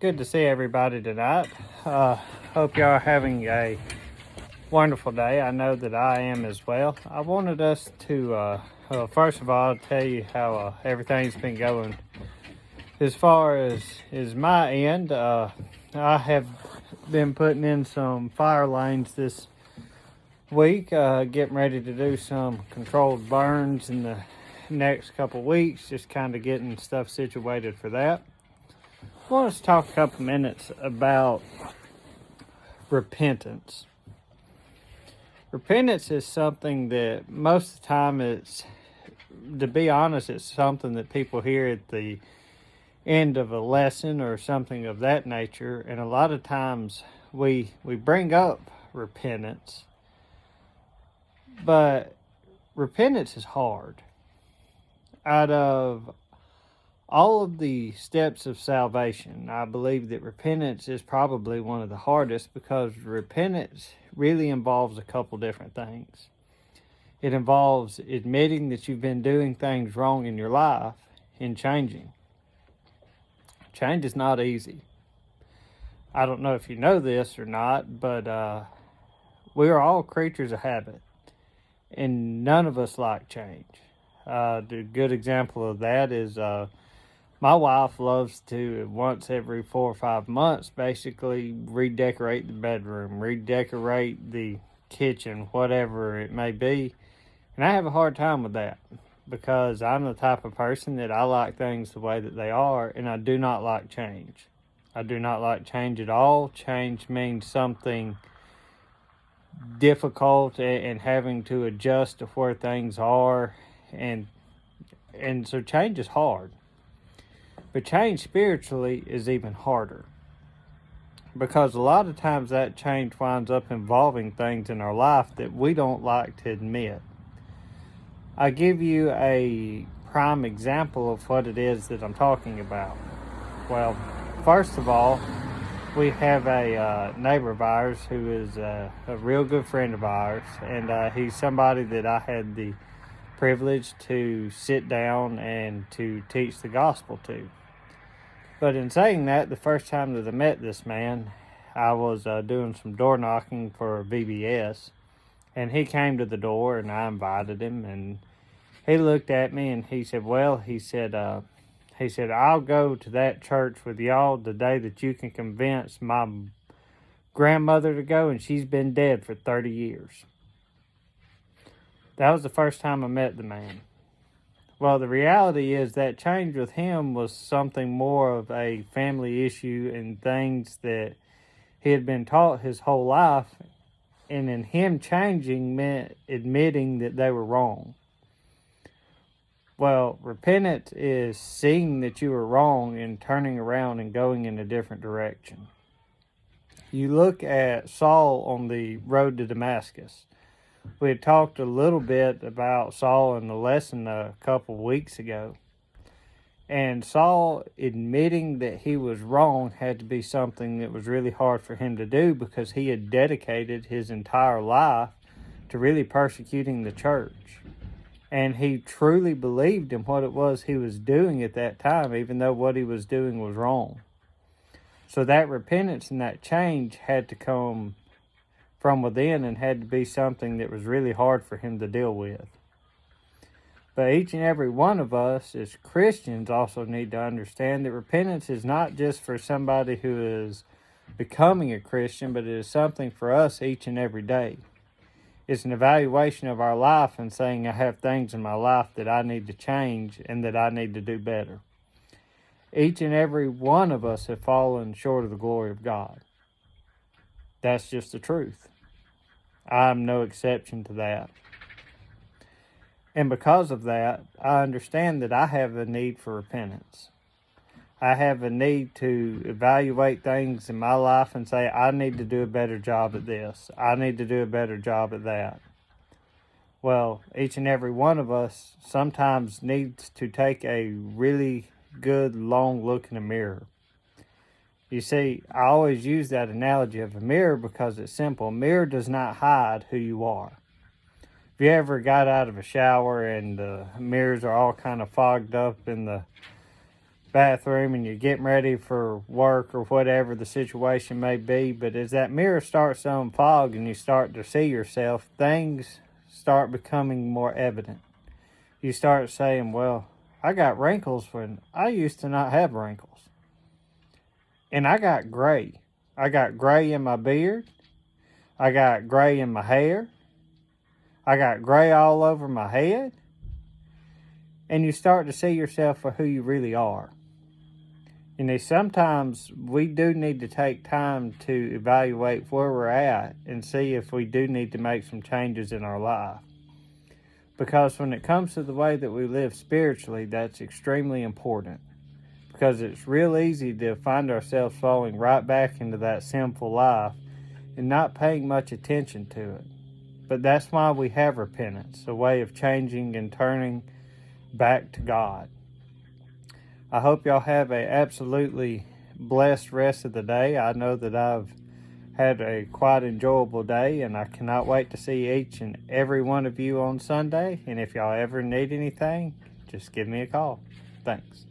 Good to see everybody tonight. Hope y'all are having a wonderful day. I know that I am as well. I wanted us to, first of all, tell you how everything's been going. As far as my end, I have been putting in some fire lanes this week, getting ready to do some controlled burns in the next couple weeks, just kind of getting stuff situated for that. I want us to talk a couple minutes about repentance. Repentance is something that most of the time to be honest, it's something that people hear at the end of a lesson or something of that nature. And a lot of times we bring up repentance, but repentance is hard. Out of all of the steps of salvation, I believe that repentance is probably one of the hardest because repentance really involves a couple different things. It involves admitting that you've been doing things wrong in your life and changing. Change is not easy. I don't know if you know this or not, but we are all creatures of habit, and none of us like change. The good example of that is my wife loves to, once every 4 or 5 months, basically redecorate the bedroom, redecorate the kitchen, whatever it may be. And I have a hard time with that because I'm the type of person that I like things the way that they are, and I do not like change. I do not like change at all. Change means something difficult and having to adjust to where things are, and so change is hard. But change spiritually is even harder because a lot of times that change winds up involving things in our life that we don't like to admit. I give you a prime example of what it is that I'm talking about. Well, first of all, we have a neighbor of ours who is a real good friend of ours, and he's somebody that I had the privilege to sit down and to teach the gospel to. But in saying that, the first time that I met this man, I was doing some door knocking for VBS, and he came to the door, and I invited him, and he looked at me, and he said, I'll go to that church with y'all the day that you can convince my grandmother to go, and she's been dead for 30 years. That was the first time I met the man. Well, the reality is that change with him was something more of a family issue and things that he had been taught his whole life. And in him changing meant admitting that they were wrong. Well, repentance is seeing that you were wrong and turning around and going in a different direction. You look at Saul on the road to Damascus. We had talked a little bit about Saul in the lesson a couple weeks ago. And Saul admitting that he was wrong had to be something that was really hard for him to do because he had dedicated his entire life to really persecuting the church. And he truly believed in what it was he was doing at that time, even though what he was doing was wrong. So that repentance and that change had to come from within and had to be something that was really hard for him to deal with. But each and every one of us as Christians also need to understand that repentance is not just for somebody who is becoming a Christian, but it is something for us each and every day. It's an evaluation of our life and saying, I have things in my life that I need to change and that I need to do better. Each and every one of us have fallen short of the glory of God. That's just the truth. I'm no exception to that. And because of that, I understand that I have a need for repentance. I have a need to evaluate things in my life and say, I need to do a better job at this. I need to do a better job at that. Well, each and every one of us sometimes needs to take a really good long look in a mirror. You see, I always use that analogy of a mirror because it's simple. A mirror does not hide who you are. If you ever got out of a shower and the mirrors are all kind of fogged up in the bathroom and you're getting ready for work or whatever the situation may be. But as that mirror starts to unfog and you start to see yourself, things start becoming more evident. You start saying, well, I got wrinkles when I used to not have wrinkles. And I got gray. I got gray in my beard. I got gray in my hair. I got gray all over my head. And you start to see yourself for who you really are. You know, sometimes we do need to take time to evaluate where we're at and see if we do need to make some changes in our life. Because when it comes to the way that we live spiritually, that's extremely important. Because it's real easy to find ourselves falling right back into that sinful life and not paying much attention to it. But that's why we have repentance, a way of changing and turning back to God. I hope y'all have a absolutely blessed rest of the day. I know that I've had a quite enjoyable day, and I cannot wait to see each and every one of you on Sunday. And if y'all ever need anything, just give me a call. Thanks.